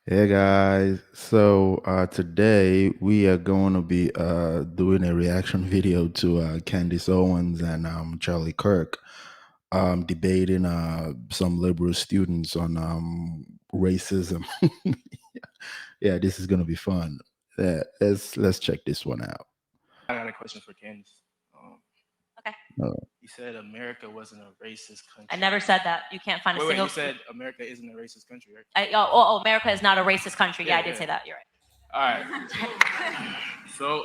Hey guys, so today we are going to be doing a reaction video to Candice Owens and Charlie Kirk debating some liberal students on racism. Yeah, this is going to be fun. Yeah, let's check this one out. I got a question for Candace. Um, Okay. Uh, you said America wasn't a racist country. I never said that. You can't find a Wait, single. you said America isn't a racist country, right? America is not a racist country. Yeah, I did say that. You're All right. So,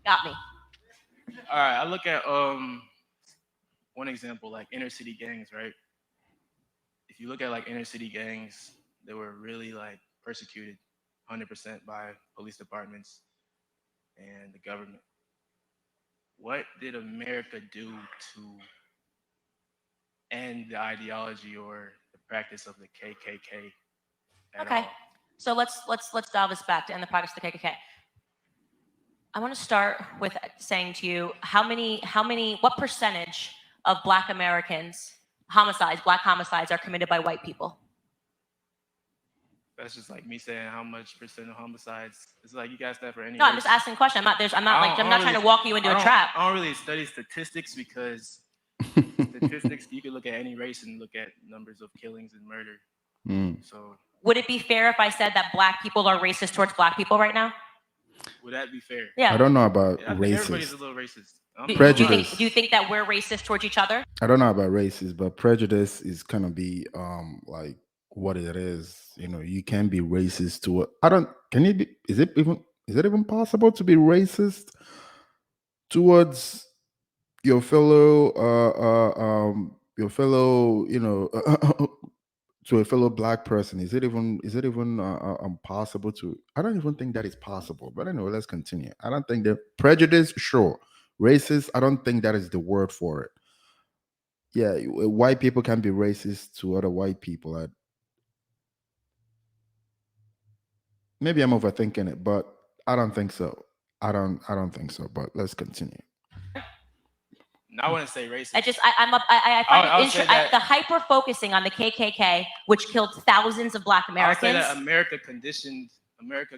Got me. all right. I look at one example like inner city gangs, right? If you look at like inner city gangs, they were really like persecuted 100% by police departments and the government. What did America do to end the ideology or the practice of the KKK at Okay. all? So let's dial this back to end the practice of the KKK. I want to start with saying to you what percentage of Black Americans Black homicides are committed by white people? That's just like me saying how much percent of homicides. It's like you guys that for any. No, I'm just asking a question. I'm not trying to walk you into a trap. I don't really study statistics because statistics you can look at any race and look at numbers of killings and murder. So would it be fair if I said that Black people are racist towards Black people right now? Would that be fair? Yeah. I don't know about I think everybody's a racist. little racist. Prejudice. Do you think that we're racist towards each other? I don't know about racist, but prejudice is gonna be like what it is. You know, you can be racist to it. I don't. Can you be? Is it even possible to be racist towards your fellow to a fellow black person? Is it even possible to? I don't even think that is possible. But anyway, let's continue. I don't think that prejudice. Sure, racist. I don't think that is the word for it. Yeah, white people can be racist to other white people. Maybe I'm overthinking it, but I don't think so. I don't think so. But let's continue. No, I wouldn't say racist. I find it interesting. The hyper focusing on the KKK, which killed thousands of Black Americans. I would say that America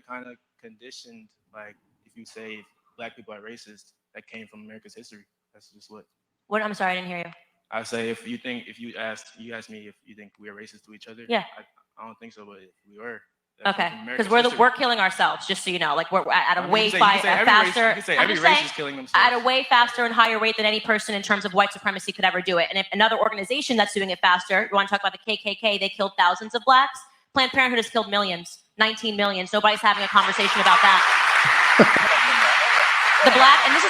kind of conditioned, like if you say Black people are racist, that came from America's history. That's just what. What? I'm sorry, I didn't hear you. I say if you asked me if you think we are racist to each other. Yeah. I don't think so, but if we were. Okay, because we're killing ourselves, just so you know. Like we're at a way faster. You can say every race is killing themselves at a way faster and higher rate than any person in terms of white supremacy could ever do it. And if another organization that's doing it faster, you want to talk about the KKK? They killed thousands of Blacks. Planned Parenthood has killed millions, 19 million. Nobody's having a conversation about that. And this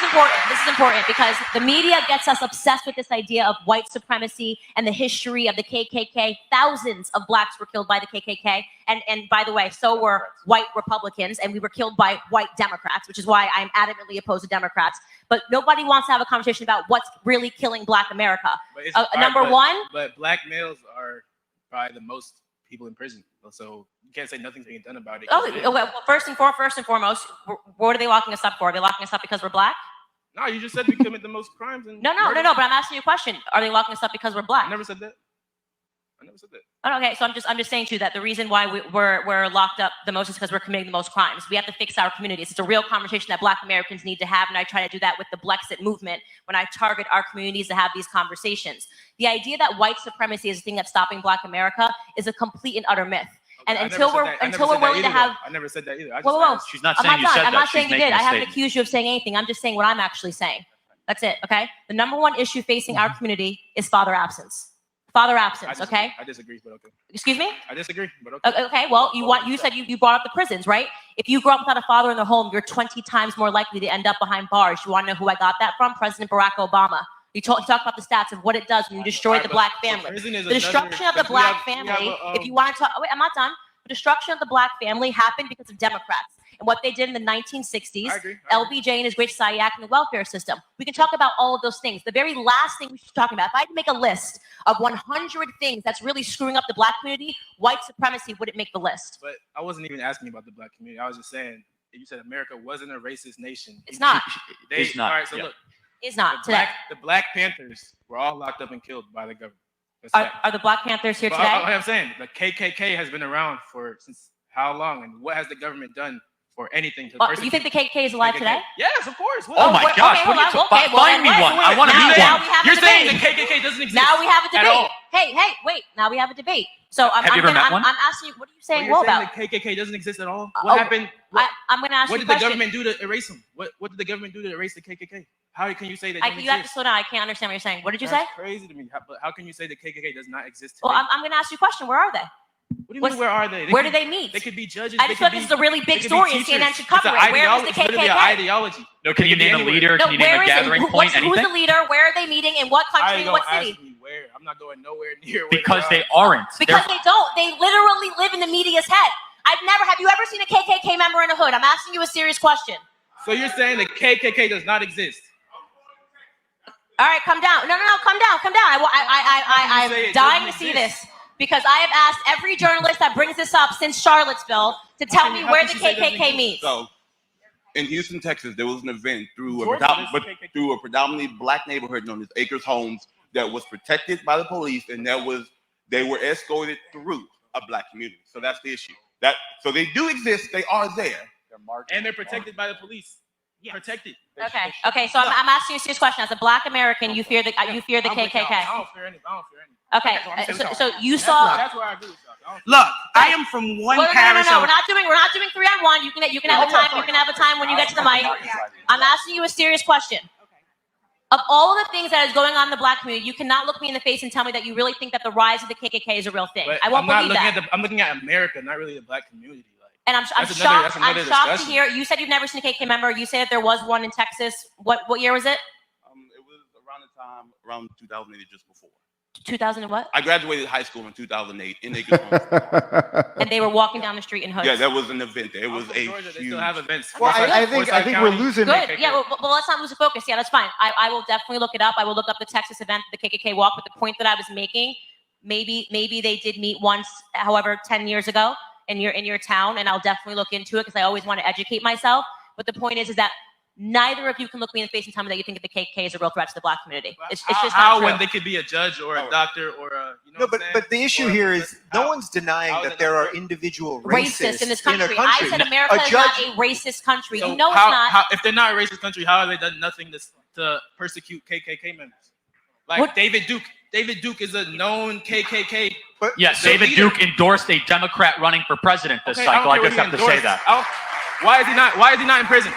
is important because the media gets us obsessed with this idea of white supremacy and the history of the KKK. Thousands of Blacks were killed by the KKK. And by the way, so were white Republicans, and we were killed by white Democrats, which is why I'm adamantly opposed to Democrats. But nobody wants to have a conversation about what's really killing Black America. Number one. But Black males are probably the most people in prison. So you can't say nothing's being done about it. Well, first and foremost, what are they locking us up for? Are they locking us up because we're Black? No, you just said we commit the most crimes. No, but I'm asking you a question. Are they locking us up because we're Black? I never said that. Oh, okay, so I'm just saying to you that the reason why we're locked up the most is because we're committing the most crimes. We have to fix our communities. It's a real conversation that Black Americans need to have, and I try to do that with the Blexit movement when I target our communities to have these conversations. The idea that white supremacy is the thing that's stopping Black America is a complete and utter myth. And until we're willing to have, I never said that either. She's not saying you said that. I'm not saying you did. I haven't accused you of saying anything. I'm just saying what I'm actually saying. That's it. Okay. The number one issue facing our community is father absence. Father absence. Okay. I disagree, but okay. Excuse me. I disagree, but okay. Okay. Well, you said you brought up the prisons, right? If you grow up without a father in the home, you're 20 times more likely to end up behind bars. You want to know who I got that from? President Barack Obama. He talked about the stats of what it does when you destroy the Black family. The destruction of the Black family. If you want to talk, wait, I'm not done. The destruction of the Black family happened because of Democrats and what they did in the 1960s. I agree. LBJ and his Great Society Act and the welfare system. We can talk about all of those things. The very last thing we should talk about, if I had to make a list of 100 things that's really screwing up the Black community, white supremacy wouldn't make the list. But I wasn't even asking about the Black community. I was just saying, you said America wasn't a racist nation. It's not. It's not. All right, so look. It's not today. The Black Panthers were all locked up and killed by the government. Are the Black Panthers here today? I'm saying the KKK has been around since how long, and what has the government done for anything to persecute? You think the KKK is alive today? Yes, of course. Oh my gosh! Okay, find me one. I want to meet now one. we have You're a saying debate. the KKK doesn't exist? Now we have a at debate. all. Hey, wait. Now we have a debate. So I'm asking you, what are you saying? You're about? The KKK doesn't exist at all. What happened? I'm going to ask you a question. What did the government do to erase them? What did the government do to erase the KKK? How can you say that? You have to slow down. I can't understand what you're saying. What did you say? That's crazy to me. How can you say the KKK does not exist today? Well, I'm going to ask you a question. Where are they? What do you mean, where are they? Where do they meet? They could be judges. I just feel like this is a really big story, and CNN should cover it. Where is the KKK? It's literally an ideology. No, can you name a leader? Can you name a gathering point? Who's the leader? Where are they meeting? In what country? In what city? Ask me where. I'm not going nowhere near. Because they aren't. Because they don't. They literally live in the media's head. Have you ever seen a KKK member in a hood? I'm asking you a serious question. So you're saying the KKK does not exist? All right, come down. No, come down. I'm dying to see this. Because I have asked every journalist that brings this up since Charlottesville to tell me where the KKK meets. So, in Houston, Texas, there was an event through a predominantly Black neighborhood known as Acres Homes that was protected by the police, and they were escorted through a Black community. So that's the issue. So they do exist. They are there. And they're protected by the police. Yes. Protected. Okay. So I'm asking you a serious question. As a Black American, you fear the KKK. I don't fear any. Okay, so you saw. That's where I agree with y'all. Look, I am from one parish. No, we're not doing 3-on-1. You can have a time. You can have a time when you get to the mic. I'm asking you a serious question. Of all of the things that is going on in the Black community, you cannot look me in the face and tell me that you really think that the rise of the KKK is a real thing. I won't believe that. I'm looking at America, not really the Black community. And I'm shocked. I'm shocked to hear. You said you've never seen a KKK member. You said that there was one in Texas. What year was it? It was around 2008, just before. 2000 and what? I graduated high school in 2008 in Acres Homes. And they were walking down the street in hoods. Yeah, that was an event. It was a huge. They still have events. Well, I think we're losing. Good. Yeah. Well, let's not lose the focus. Yeah, that's fine. I will definitely look it up. I will look up the Texas event, the KKK walk. But the point that I was making, maybe they did meet once, however, 10 years ago in your town, and I'll definitely look into it because I always want to educate myself. But the point is that neither of you can look me in the face and tell me that you think that the KKK is a real threat to the Black community. It's just not true. When they could be a judge or a doctor or a, but the issue here is no one's denying that there are individual racists in this country. In a country. I said America is not a racist country. So you know it's not. If they're not a racist country, how have they done nothing to persecute KKK members? Like David Duke. David Duke is a known KKK. Yes, David Duke endorsed a Democrat running for president this cycle. I just have to say that. Why is he not in prison?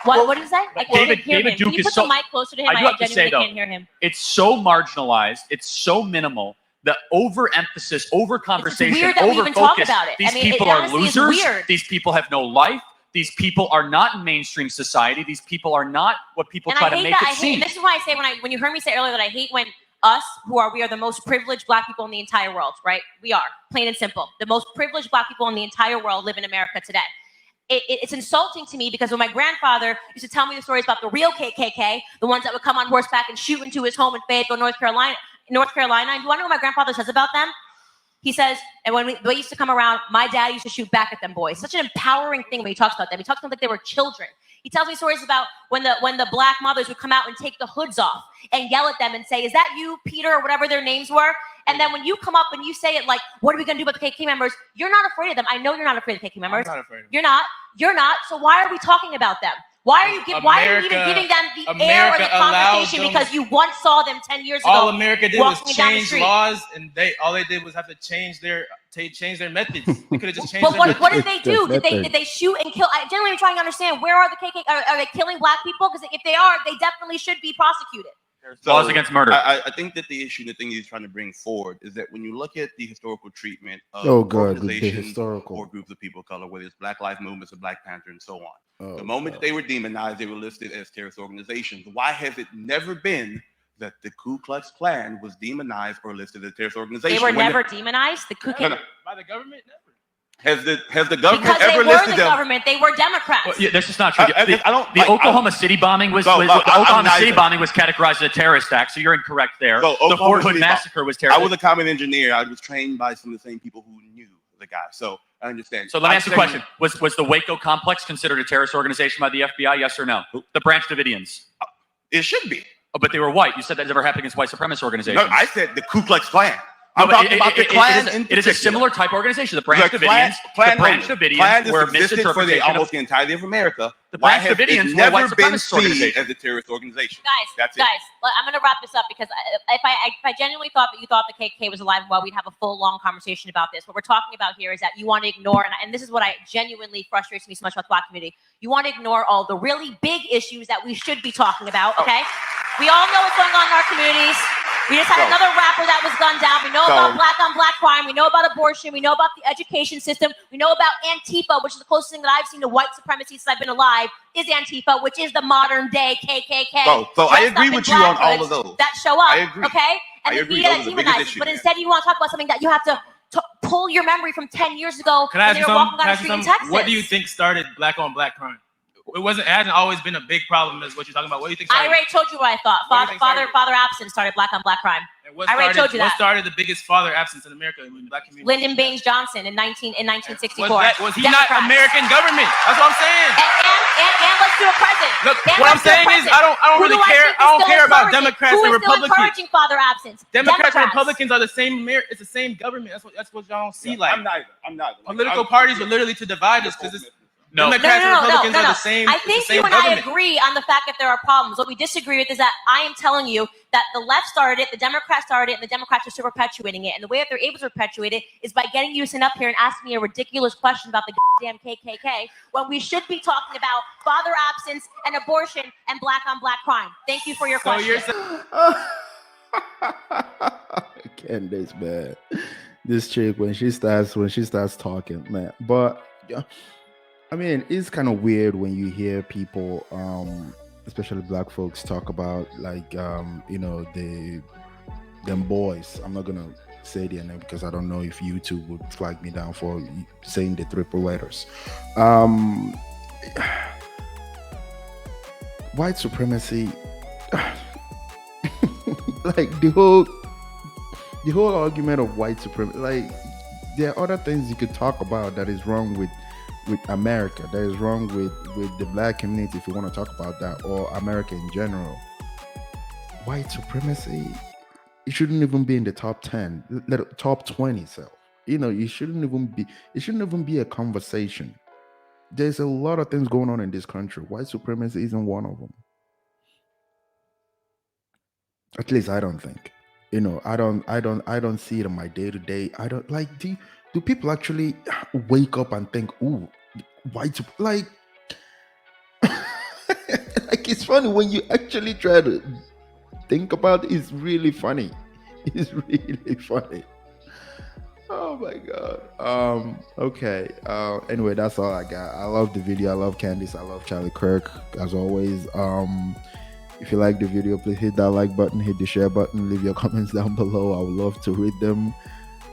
What did he say? David Duke Can you is put the mic closer to him? I do have to say, though, can't hear him. It's so marginalized. It's so minimal. The overemphasis, over-conversation, over-focus. These people are losers. These people have no life. These people are not in mainstream society. These people are not what people try to make it seem. And this is why I say when you heard me say earlier that I hate when us, we are the most privileged Black people in the entire world, right? We are, plain and simple. The most privileged Black people in the entire world live in America today. It's insulting to me because when my grandfather used to tell me the stories about the real KKK, the ones that would come on horseback and shoot into his home in Fayetteville, North Carolina, and do you want to know what my grandfather says about them? He says, and when they used to come around, my dad used to shoot back at them boys. Such an empowering thing when he talks about them. He talks about them like they were children. He tells me stories about when the Black mothers would come out and take the hoods off and yell at them and say, "Is that you, Peter," or whatever their names were? And then when you come up and you say it like, "What are we going to do about the KKK members?" You're not afraid of them. I know you're not afraid of the KKK members. I'm not afraid of them. You're not. So why are we talking about them? Why are you even giving them the air of the conversation? Because you once saw them 10 years ago. All America did was change laws, and all they did was have to change their methods. They could have just changed. But what did they do? Did they shoot and kill? I genuinely am trying to understand, where are the KKK? Are they killing Black people? Because if they are, they definitely should be prosecuted. Laws against murder. I think that the issue, the thing he's trying to bring forward, is that when you look at the historical treatment of organizations or groups of people of color, whether it's Black Lives Movements or Black Panther and so on, the moment that they were demonized, they were listed as terrorist organizations. Why has it never been that the Ku Klux Klan was demonized or listed as a terrorist organization? They were never demonized? The Ku Klux by the government? Never. Has the government because ever they were listed the them? Government. They were Democrats. Well, yeah, this is not true. The Oklahoma City bombing was categorized as a terrorist act, so you're incorrect there. So the Fort Hood massacre was terrorist. I was a common engineer. I was trained by some of the same people who knew the guy, so I understand. So let me ask you a question: Was the Waco complex considered a terrorist organization by the FBI? Yes or no? The Branch Davidians. It should be. Oh, but they were white. You said that never happened against white supremacist organizations. No, I said the Ku Klux Klan. I'm talking about the Klan. It is a similar type organization. The Branch Davidians were misinterpreted for almost the entirety of America. The Branch Davidians were a white supremacist organization. As a terrorist organization. Guys, I'm going to wrap this up because if I genuinely thought that you thought the KKK was alive and well, we'd have a full, long conversation about this. What we're talking about here is that you want to ignore, and this is what genuinely frustrates me so much about the Black community. You want to ignore all the really big issues that we should be talking about, okay? We all know what's going on in our communities. We just had another rapper that was gunned down. We know about black on black crime. We know about abortion. We know about the education system. We know about Antifa, which is the closest thing that I've seen to white supremacy since I've been alive, is Antifa, which is the modern day KKK. So I agree with you on all of those. That show up, I agree. okay? And the media that demonizes. But instead you want to talk about something that you have to pull your memory from 10 years ago when they were walking down the street in Texas. What do you think started black on black crime? It hasn't always been a big problem as what you're talking about. What do you think started? I already told you what I thought. Father absence started black on black crime. I already told you that. What started the biggest father absence in America in the Black community? Lyndon Baines Johnson in 1964. Was he not American government? That's what I'm saying. And let's do a present. Look, what I'm saying is I don't really care. I don't care about Democrats and Republicans. Who is still encouraging father absence? Democrats and Republicans are the same. It's the same government. That's what y'all don't see. Like I'm not. Political parties are literally to divide us because it's. No. Democrats and Republicans are the same. I think you and I agree on the fact that there are problems. What we disagree with is that I am telling you that the left started it, the Democrats started it, and the Democrats are still perpetuating it. And the way that they're able to perpetuate it is by getting you to sit up here and ask me a ridiculous question about the goddamn KKK when we should be talking about father absence and abortion and black on black crime. Thank you for your question. Candance, man. This chick when she starts talking, man. But yeah. I mean, it's kind of weird when you hear people, especially black folks, talk about like, them boys. I'm not gonna say their name because I don't know if YouTube would flag me down for saying the triple letters. White supremacy, like the whole argument of white supremacy. Like, there are other things you could talk about that is wrong with America, that is wrong with the black community, if you want to talk about that, or America in general. White supremacy, it shouldn't even be in the top 10, top 20. So it shouldn't even be a conversation. There's a lot of things going on in this country. White supremacy isn't one of them. At least I don't think. I don't see it in my day-to-day. I don't like do people actually wake up and think, ooh, white, like like it's funny when you actually try to think about it. It's really funny. It's really funny. Oh my god. Okay. Anyway, that's all I got. I love the video. I love Candance. I love Charlie Kirk as always. If you like the video, please hit that like button, hit the share button, leave your comments down below. I would love to read them.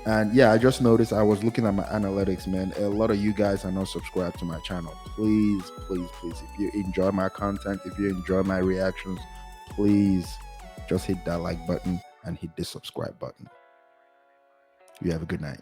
And yeah, I just noticed, I was looking at my analytics, man. A lot of you guys are not subscribed to my channel. Please, if you enjoy my content, if you enjoy my reactions, please just hit that like button and hit the subscribe button. You have a good night.